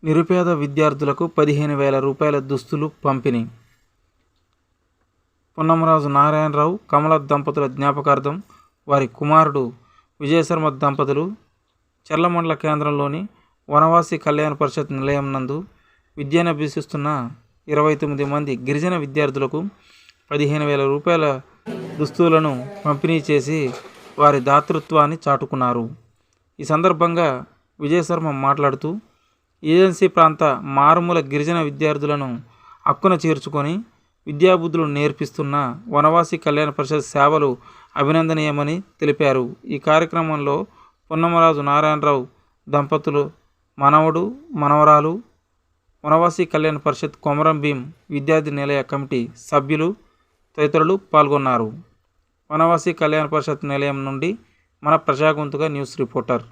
నిరుపేద విద్యార్థులకు 15,000 రూపాయల దుస్తులు పంపిణీ. పున్నమరాజు నారాయణరావు, కమల దంపతుల జ్ఞాపకార్థం వారి కుమారుడు విజయశర్మ దంపతులు చర్లమండల కేంద్రంలోని వనవాసి కళ్యాణ పరిషత్ నిలయం నందు విద్యనభ్యసిస్తున్న 29 మంది గిరిజన విద్యార్థులకు 15,000 రూపాయల దుస్తులను పంపిణీ చేసి వారి దాతృత్వాన్ని చాటుకున్నారు. ఈ సందర్భంగా విజయశర్మ మాట్లాడుతూ, ఏజెన్సీ ప్రాంత మారుమూల గిరిజన విద్యార్థులను హక్కున చేర్చుకొని విద్యాబుద్ధులు నేర్పిస్తున్న వనవాసి కళ్యాణ పరిషత్ సేవలు అభినందనీయమని తెలిపారు. ఈ కార్యక్రమంలో పున్నమరాజు నారాయణరావు దంపతులు మనవడు, మనవరాలు, వనవాసి కళ్యాణ పరిషత్ కొమరం భీం విద్యార్థి నిలయ కమిటీ సభ్యులు తదితరులు పాల్గొన్నారు. వనవాసి కళ్యాణ పరిషత్ నిలయం నుండి మన ప్రజాగొంతుగా న్యూస్ రిపోర్టర్.